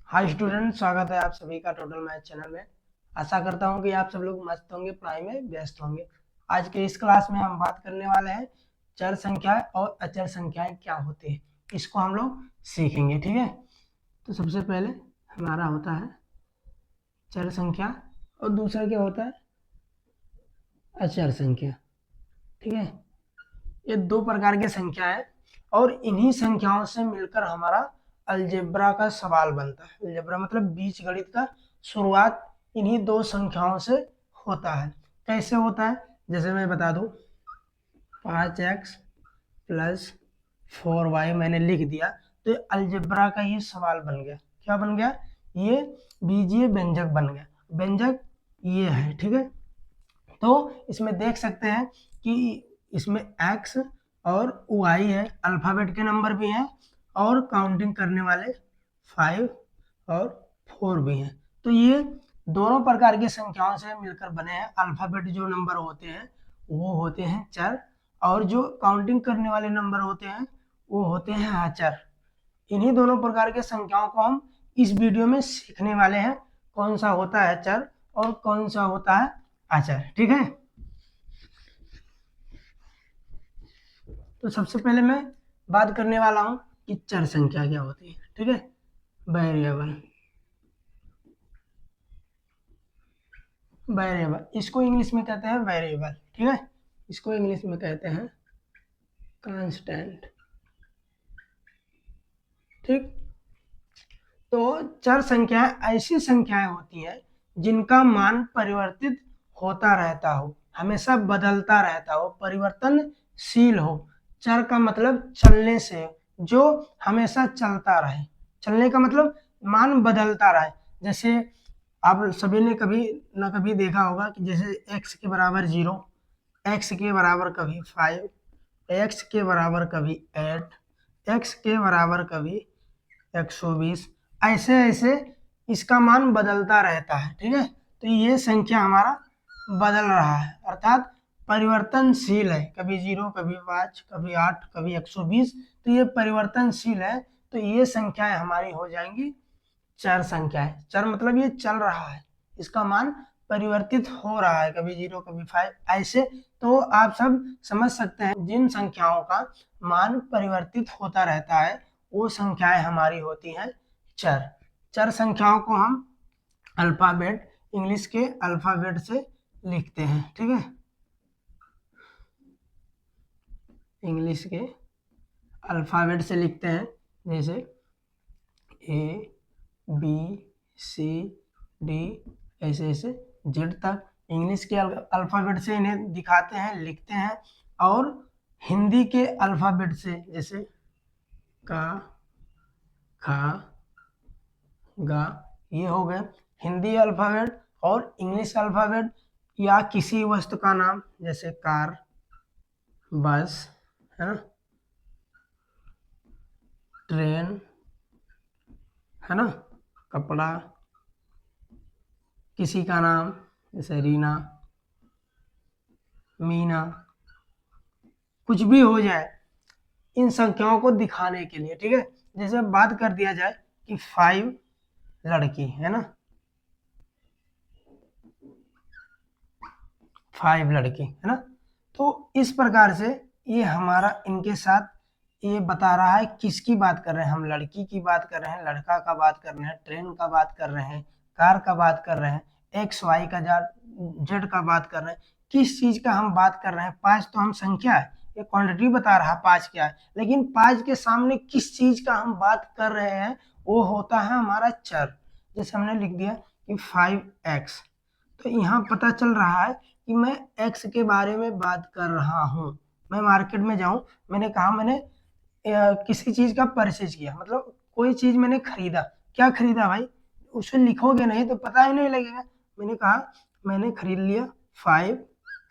Hi student, स्वागत है आप सभी का टोटल मैथ चैनल में। आशा करता हूं कि आप सब लोग मस्त होंगे, पढ़ाई में व्यस्त होंगे। आज के इस क्लास में हम बात करने वाले हैं चर संख्याएं और अचर संख्याएं क्या होती है, इसको हम लोग सीखेंगे। ठीक है, तो सबसे पहले हमारा होता है चर संख्या और दूसरा क्या होता है अचर संख्या। ठीक है, ये दो प्रकार की संख्या है और इन्हीं संख्याओं से मिलकर हमारा अलजेब्रा का सवाल बनता है। अलजेब्रा मतलब बीजगणित का शुरुआत इन्हीं दो संख्याओं से होता है। कैसे होता है, जैसे मैं बता दूं, 5x प्लस 4y मैंने लिख दिया तो अलजेब्रा का ये सवाल बन गया। क्या बन गया? ये बीजीय व्यंजक बन गया। व्यंजक ये है। ठीक है, तो इसमें देख सकते हैं कि इसमें x और y है, अल्फाबेट के नंबर भी हैं और काउंटिंग करने वाले 5 और 4 भी हैं। तो ये दोनों प्रकार की संख्याओं से मिलकर बने हैं। अल्फाबेट जो नंबर होते हैं वो होते हैं चर, और जो काउंटिंग करने वाले नंबर होते हैं वो होते हैं अचर। इन्हीं दोनों प्रकार के संख्याओं को हम इस वीडियो में सीखने वाले हैं, कौन सा होता है चर और कौन सा होता है अचर। ठीक है, तो सबसे पहले मैं बात करने वाला हूं कि चर संख्या क्या होती है। ठीक है, वेरिएबल। वेरिएबल इसको इंग्लिश में कहते हैं वेरिएबल। ठीक है, इसको इंग्लिश में कहते हैं कांस्टेंट। ठीक, तो चर संख्याएं ऐसी संख्याएं होती हैं जिनका मान परिवर्तित होता रहता हो, हमेशा बदलता रहता हो, परिवर्तनशील हो। चर का मतलब चलने से, जो हमेशा चलता रहे। चलने का मतलब मान बदलता रहे। जैसे आप सभी ने कभी ना कभी देखा होगा कि जैसे x के बराबर 0, x के बराबर कभी 5, x के बराबर कभी 8, x के बराबर कभी 120, ऐसे ऐसे इसका मान बदलता रहता है। ठीक है, तो ये संख्या हमारा बदल रहा है, अर्थात परिवर्तनशील है। कभी 0, कभी 5, कभी 8, कभी 120, तो ये परिवर्तनशील है। तो ये संख्याएं हमारी हो जाएंगी चर संख्याएं। चर मतलब ये चल रहा है, इसका मान परिवर्तित हो रहा है, कभी 0, कभी 5, ऐसे। तो आप सब समझ सकते हैं, जिन संख्याओं का मान परिवर्तित होता रहता है वो संख्याएं हमारी होती हैं चर। चर संख्याओं को हम अल्फाबेट, इंग्लिश के अल्फाबेट से लिखते हैं। ठीक है, इंग्लिश के अल्फाबेट से लिखते हैं, जैसे ए बी सी डी, ऐसे ऐसे जेड तक इंग्लिश के अल्फाबेट से इन्हें दिखाते हैं, लिखते हैं। और हिंदी के अल्फाबेट से, जैसे का, खा, गा, ये हो गए हिंदी अल्फाबेट। और इंग्लिश अल्फाबेट या किसी वस्तु का नाम, जैसे कार, बस, है ना, ट्रेन, है ना, कपड़ा, किसी का नाम जैसे रीना, मीना, कुछ भी हो जाए इन संख्याओं को दिखाने के लिए। ठीक है, जैसे बात कर दिया जाए कि 5 लड़की है ना, 5 लड़की है ना, तो इस प्रकार से ये हमारा इनके साथ ये बता रहा है किसकी बात कर रहे हैं हम। लड़की की बात कर रहे हैं, लड़का का बात कर रहे हैं, ट्रेन का बात कर रहे हैं, कार का बात कर रहे हैं, एक्स वाई का जेड का बात कर रहे हैं, किस चीज का हम बात कर रहे हैं। 5 तो हम संख्या है, ये क्वांटिटी बता रहा है 5 क्या है, लेकिन 5 के सामने किस चीज का हम बात कर रहे हैं वो होता है हमारा चर। जैसे हमने लिख दिया कि 5x, तो यहाँ पता चल रहा है कि मैं x के बारे में बात कर रहा हूँ। मैं मार्केट में जाऊं, मैंने कहा मैंने किसी चीज का परचेज किया, मतलब कोई चीज मैंने खरीदा। क्या खरीदा भाई, उसे लिखोगे नहीं तो पता ही नहीं लगेगा। मैंने कहा मैंने खरीद लिया 5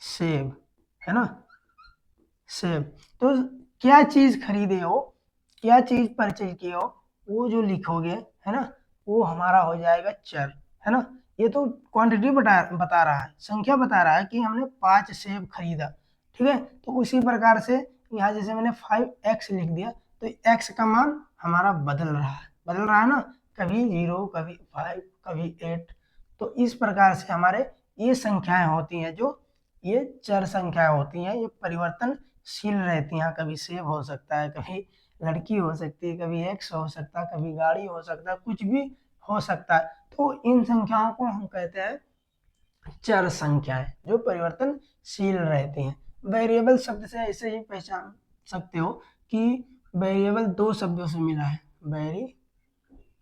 सेब, है ना, सेब। तो क्या चीज खरीदे हो, क्या चीज परचेज किए हो, वो जो लिखोगे, है ना, वो हमारा हो जाएगा चर, है ना। ये तो क्वांटिटी बता रहा है, संख्या बता रहा है कि हमने 5 सेब खरीदा। ठीक है, तो उसी प्रकार से यहाँ जैसे मैंने 5x लिख दिया, तो x का मान हमारा बदल रहा है, बदल रहा है ना। कभी 0, कभी 5, कभी 8। तो इस प्रकार से हमारे ये संख्याएं होती हैं, जो ये चर संख्याएं होती हैं, ये परिवर्तनशील रहती हैं। कभी सेब हो सकता है, कभी लड़की हो सकती है, कभी एक्स हो सकता है, कभी गाड़ी हो सकता है, कुछ भी हो सकता है। तो इन संख्याओं को हम कहते हैं चर संख्याएं, जो परिवर्तनशील रहती हैं। वेरिएबल शब्द से ऐसे ही पहचान सकते हो कि वेरिएबल दो शब्दों से मिला है, वेरी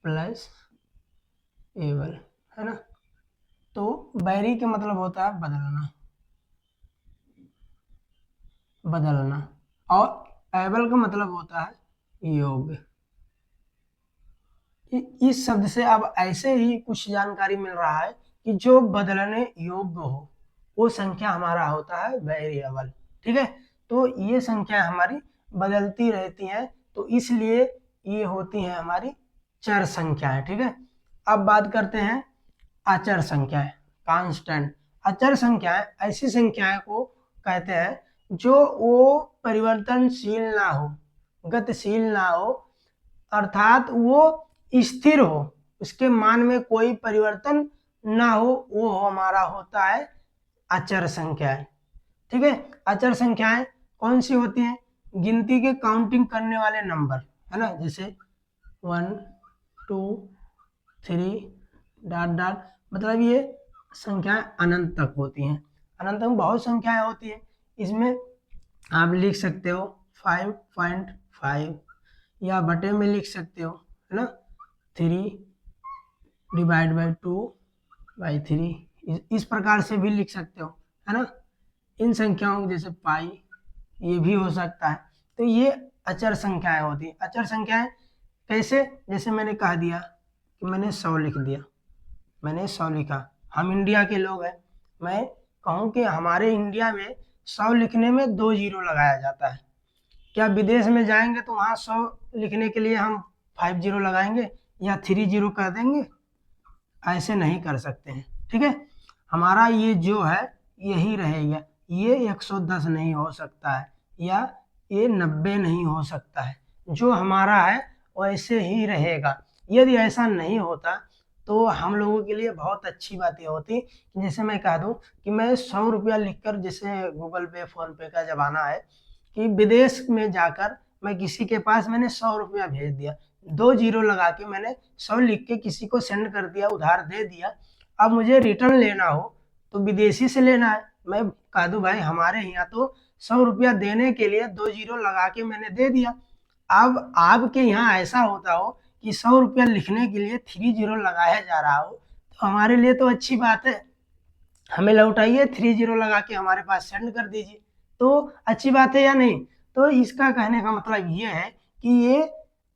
प्लस एबल, है ना। तो वेरी का मतलब होता है बदलना, बदलना, और एबल का मतलब होता है योग। इस शब्द से अब ऐसे ही कुछ जानकारी मिल रहा है कि जो बदलने योग्य हो वो संख्या हमारा होता है वेरिएबल। ठीक है, तो ये संख्या हमारी बदलती रहती हैं, तो इसलिए ये होती हैं हमारी चर संख्याएं। ठीक है, अब बात करते हैं अचर संख्याएं, कांस्टेंट। अचर संख्याएं ऐसी संख्याएं को कहते हैं जो वो परिवर्तनशील ना हो, गतिशील ना हो, अर्थात वो स्थिर हो, उसके मान में कोई परिवर्तन ना हो, वो हमारा होता है अचर संख्याएं। ठीक है, अचर संख्याएं कौन सी होती हैं? गिनती के काउंटिंग करने वाले नंबर, है ना, जैसे 1, 2, 3 डॉट डॉट, मतलब ये संख्याएं अनंत तक होती हैं। अनंत में बहुत संख्याएं होती हैं, इसमें आप लिख सकते हो 5.5 या बटे में लिख सकते हो, है ना, 3/2/3, इस प्रकार से भी लिख सकते हो, है ना। इन संख्याओं जैसे पाई, ये भी हो सकता है। तो ये अचर संख्याएं होती हैं। अचर संख्याएं कैसे? जैसे मैंने कह दिया कि मैंने 100 लिख दिया, मैंने 100 लिखा, हम इंडिया के लोग हैं, मैं कहूँ कि हमारे इंडिया में 100 लिखने में 2 जीरो लगाया जाता है। क्या विदेश में जाएंगे तो वहाँ 100 लिखने के लिए हम 5 जीरो लगाएंगे या 3 जीरो कर देंगे? ऐसे नहीं कर सकते हैं। ठीक है, हमारा ये जो है यही रहेगा, ये 110 नहीं हो सकता है, या ये 90 नहीं हो सकता है, जो हमारा है वैसे ही रहेगा। यदि ऐसा नहीं होता तो हम लोगों के लिए बहुत अच्छी बात ये होती कि जैसे मैं कह दूं कि मैं 100 रुपया लिखकर, जैसे गूगल पे फोन पे का जमाना है, कि विदेश में जाकर मैं किसी के पास मैंने 100 रुपया भेज दिया, 2 जीरो लगा के मैंने 100 लिख के किसी को सेंड कर दिया, उधार दे दिया। अब मुझे रिटर्न लेना हो तो विदेशी से लेना है, मैं कह दूं भाई हमारे यहाँ तो 100 रुपया देने के लिए 2 जीरो लगा के मैंने दे दिया। अब आपके यहाँ ऐसा होता हो कि 100 रुपया लिखने के लिए 3 जीरो लगाया जा रहा हो, तो हमारे लिए तो अच्छी बात है, हमें लौटाइए 3 जीरो लगा के हमारे पास सेंड कर दीजिए, तो अच्छी बात है या नहीं। तो इसका कहने का मतलब ये है कि ये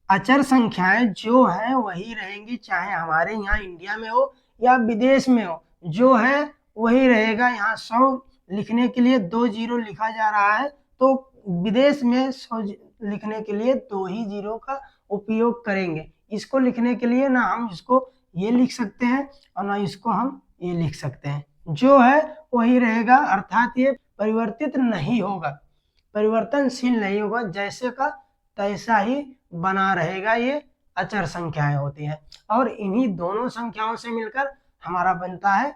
अचर संख्याएं जो है वही रहेंगी, चाहे हमारे यहाँ इंडिया में हो या विदेश में हो, जो है वही रहेगा। यहाँ 100 लिखने के लिए 2 जीरो लिखा जा रहा है, तो विदेश में 100 लिखने के लिए 2 ही जीरो का उपयोग करेंगे। इसको लिखने के लिए ना हम इसको ये लिख सकते हैं और ना इसको हम ये लिख सकते हैं, जो है वही रहेगा, अर्थात ये परिवर्तित नहीं होगा, परिवर्तनशील नहीं होगा, जैसे का तैसा ही बना रहेगा। ये अचर संख्याएं होती हैं, और इन्हीं दोनों संख्याओं से मिलकर हमारा बनता है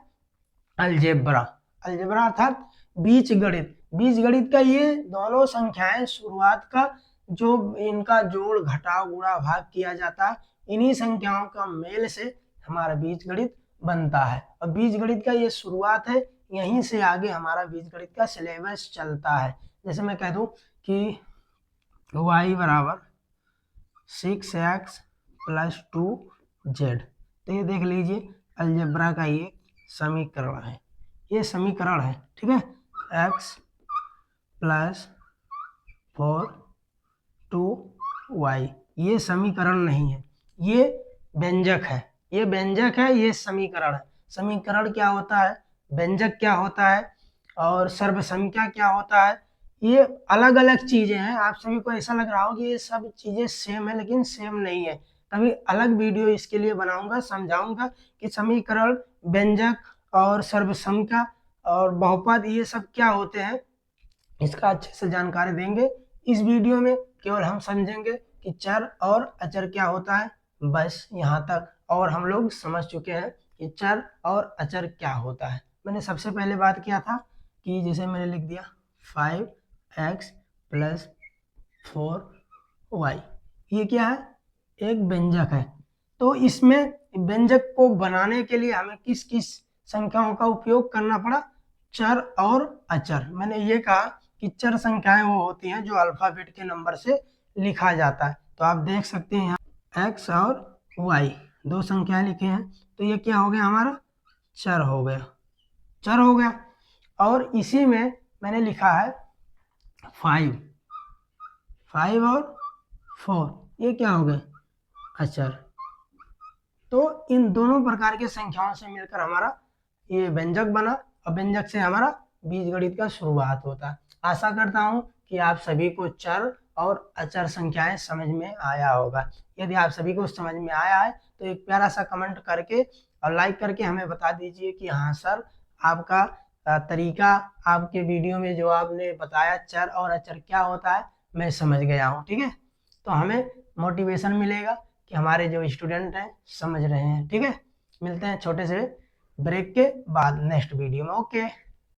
अलजेब्रा। अलजेब्रा अर्थात बीजगणित। बीजगणित का ये दोनों संख्याएं शुरुआत का जो इनका जोड़ घटाव गुणा भाग किया जाता है, इन्हीं संख्याओं का मेल से हमारा बीजगणित बनता है। और बीजगणित का ये शुरुआत है, यहीं से आगे हमारा बीजगणित का सिलेबस चलता है। जैसे मैं कह दूं कि y बराबर 6x + 2z, तो ये देख लीजिए अलजेब्रा का ये समीकरण है, ये समीकरण है। ठीक है, x + 4 2y, ये समीकरण नहीं है, ये व्यंजक है, ये व्यंजक है, ये समीकरण है। समीकरण क्या होता है, व्यंजक क्या होता है, और सर्वसंख्या क्या होता है, ये अलग अलग चीजें हैं। आप सभी को ऐसा लग रहा हो कि ये सब चीजें सेम है, लेकिन सेम नहीं है। कभी अलग वीडियो इसके लिए बनाऊंगा, समझाऊंगा कि समीकरण, व्यंजक और सर्वसंख्या और बहुपद ये सब क्या होते हैं, इसका अच्छे से जानकारी देंगे। इस वीडियो में केवल हम समझेंगे कि चर और अचर क्या होता है, बस यहाँ तक। और हम लोग समझ चुके हैं कि चर और अचर क्या होता है। मैंने सबसे पहले बात किया था कि जैसे मैंने लिख दिया 5x + 4y, ये क्या है, एक व्यंजक है। तो इसमें व्यंजक को बनाने के लिए हमें किस किस संख्याओं का उपयोग करना पड़ा, चर और अचर। मैंने ये कहा कि चर संख्याएं वो होती हैं जो अल्फाबेट के नंबर से लिखा जाता है। तो आप देख सकते हैं यहाँ x और y दो संख्याएं लिखे हैं, तो ये क्या हो गया, हमारा चर हो गया, चर हो गया। और इसी में मैंने लिखा है 5 और 4, ये क्या हो गए, अचर। तो इन दोनों प्रकार के संख्याओं से मिलकर हमारा ये व्यंजक बना, और व्यंजक से हमारा बीजगणित का शुरुआत होता है। आशा करता हूं कि आप सभी को चर और अचर संख्याएं समझ में आया होगा। यदि आप सभी को समझ में आया है तो एक प्यारा सा कमेंट करके और लाइक करके हमें बता दीजिए कि हाँ सर, आपका तरीका, आपके वीडियो में जो आपने बताया चर और अचर क्या होता है, मैं समझ गया हूँ। ठीक है, तो हमें मोटिवेशन मिलेगा कि हमारे जो स्टूडेंट हैं समझ रहे हैं। ठीक है, मिलते हैं छोटे से ब्रेक के बाद नेक्स्ट वीडियो में। ओके।